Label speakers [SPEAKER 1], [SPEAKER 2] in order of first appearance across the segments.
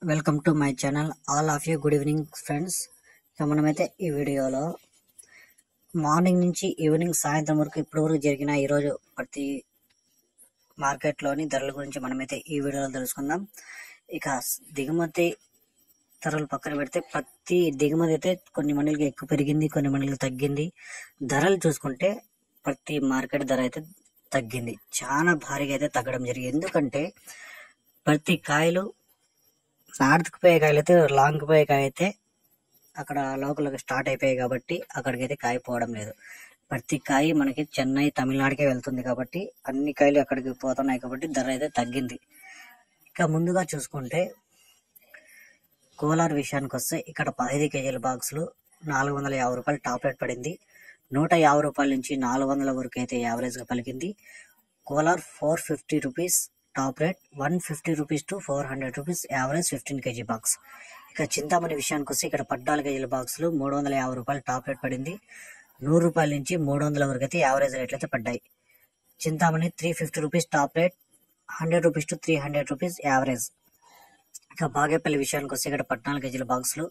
[SPEAKER 1] Welcome to my channel. All of you good evening friends. ఇక మనమైతే ఈ వీడియోలో మార్నింగ్ నుంచి ఈవినింగ్ సాయంత్రం వరకు ఇప్పటి వరకు జరిగిన ఈరోజు ప్రతి మార్కెట్లోని ధరల గురించి మనమైతే ఈ వీడియోలో తెలుసుకుందాం. ఇక దిగుమతి ధరలు పక్కన పెడితే ప్రతి దిగుమతి అయితే కొన్ని మండలికి ఎక్కువ పెరిగింది, కొన్ని మండలికి తగ్గింది. ధరలు చూసుకుంటే ప్రతి మార్కెట్ ధర అయితే తగ్గింది, చాలా భారీగా అయితే తగ్గడం జరిగింది. ఎందుకంటే ప్రతి కాయలు నార్త్కి పోయే కాయలు అయితే లాంగ్కి పోయే కాయ అయితే అక్కడ లోకల్కి స్టార్ట్ అయిపోయాయి కాబట్టి అక్కడికైతే కాయ పోవడం లేదు. ప్రతి కాయ మనకి చెన్నై, తమిళనాడుకే వెళ్తుంది కాబట్టి అన్ని కాయలు అక్కడికి పోతున్నాయి కాబట్టి ధర అయితే తగ్గింది. ఇక ముందుగా చూసుకుంటే కోలార్ విషయానికి వస్తే ఇక్కడ 15 కేజీల బాక్సులు 450 రూపాయలు టాప్ రేట్ పడింది. 150 రూపాయల నుంచి 400 వరకు అయితే యావరేజ్గా పలికింది. Kolar 450 rupees top rate, 150 rupees to 400 rupees average 15 KG box. ఇక చింతామణి విషయానికి వస్తే ఇక్కడ 14 కేజీల బాక్సులు 350 రూపాయలు టాప్ రేట్ పడింది. 100 రూపాయల నుంచి 300 వరకు అయితే యావరేజ్ రేట్లు అయితే పడ్డాయి. Chintamani 350 rupees top rate, 100 rupees to 300 rupees average. ఇక బాగేపల్లి విషయానికి వస్తే ఇక్కడ 14 కేజీల బాక్సులు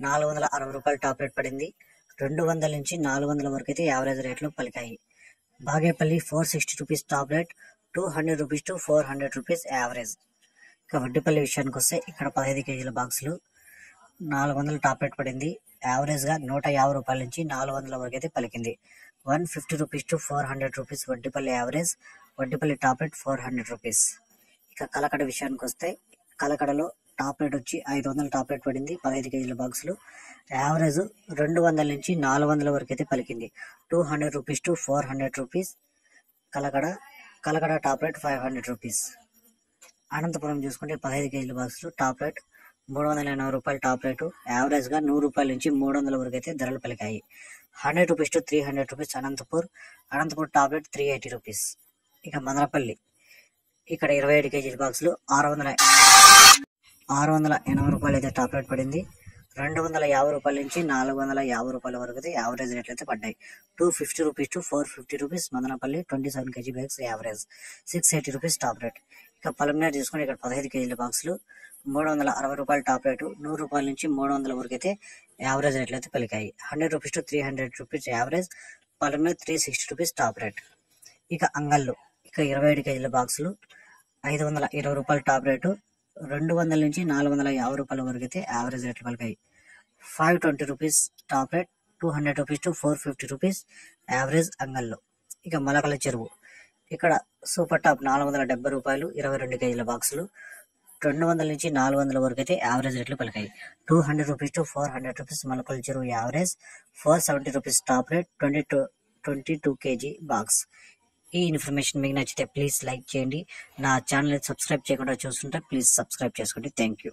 [SPEAKER 1] 460 రూపాయలు టాప్ రేట్ పడింది. 200 నుంచి 400 వరకు అయితే యావరేజ్ రేట్లు పలికాయి. Bagepalli 460 rupees top rate, 200 rupees to 400 rupees average. ఇక వడ్డిపల్లి విషయానికి వస్తే ఇక్కడ 15 కేజీల బాక్సులు 400 టాప్ రేట్ పడింది. యావరేజ్గా 150 రూపాయల నుంచి 400 వరకు అయితే పలికింది. 150 rupees to 400 rupees Vaddipalli average, Vaddipalli top rate 400 rupees. ఇక కలకడ విషయానికి వస్తే కలకడలో టాప్ రేట్ వచ్చి 500 టాప్ రేట్ పడింది. 15 కేజీల బాక్సులు యావరేజ్ 200 నుంచి 400 వరకు అయితే పలికింది. 200 rupees to 400 rupees Kalakada top rate 500 rupees. Anantapuram చూసుకుంటే 15 కేజీల బాక్సులు టాప్ రేట్ 380 రూపాయలు టాప్ రేటు, యావరేజ్గా 100 రూపాయల నుంచి 300 వరకు అయితే ధరలు పలికాయి. 100 rupees to 300 rupees Anantapur top rate 380 rupees. ఇక మదనపల్లి ఇక్కడ 27 కేజీల బాక్సులు 680 రూపాయలు అయితే టాప్ రేట్ పడింది. 250 రూపాయల నుంచి 450 రూపాయల వరకు అయితే యావరేజ్ రేట్లు అయితే పడ్డాయి. 250 rupees to 450 rupees Madanapalle 27 KG bags average, 680 rupees top rate. ఇక పలమనేరు చూసుకుని ఇక్కడ 15 కేజీల బాక్సులు 360 రూపాయలు టాప్ రేటు, 100 రూపాయల నుంచి 300 వరకు అయితే యావరేజ్ రేట్లు అయితే పలికాయి. 100 rupees to 300 rupees average, Palamaner 360 rupees top rate. ఇక అంగళ్ళు ఇక 27 కేజీల బాక్సులు 520 రూపాయలు టాప్ రేటు, 200 నుంచి 450 రూపాయల వరకు అయితే యావరేజ్ రేట్లు పలికాయి. 520 rupees top rate, 200 rupees to 450 rupees average అంగల్లో. ఇక మొలకల చెరువు ఇక్కడ సూపర్ టాప్ 470 రూపాయలు 22 కేజీల బాక్సులు, 200 నుంచి 400 వరకు అయితే యావరేజ్ రేట్లు పలికాయి. 200 రూపీస్ టు 400 రూపీస్ మొలకల చెరువు average, 470 rupees top rate 22 KG box. ఈ ఇన్ఫర్మేషన్ మీకు నచ్చితే ప్లీజ్ లైక్ చేయండి. నా ఛానల్ సబ్స్క్రైబ్ చేయకుండా చూస్తుంటే ప్లీజ్ సబ్స్క్రైబ్ చేసుకోండి. Thank you.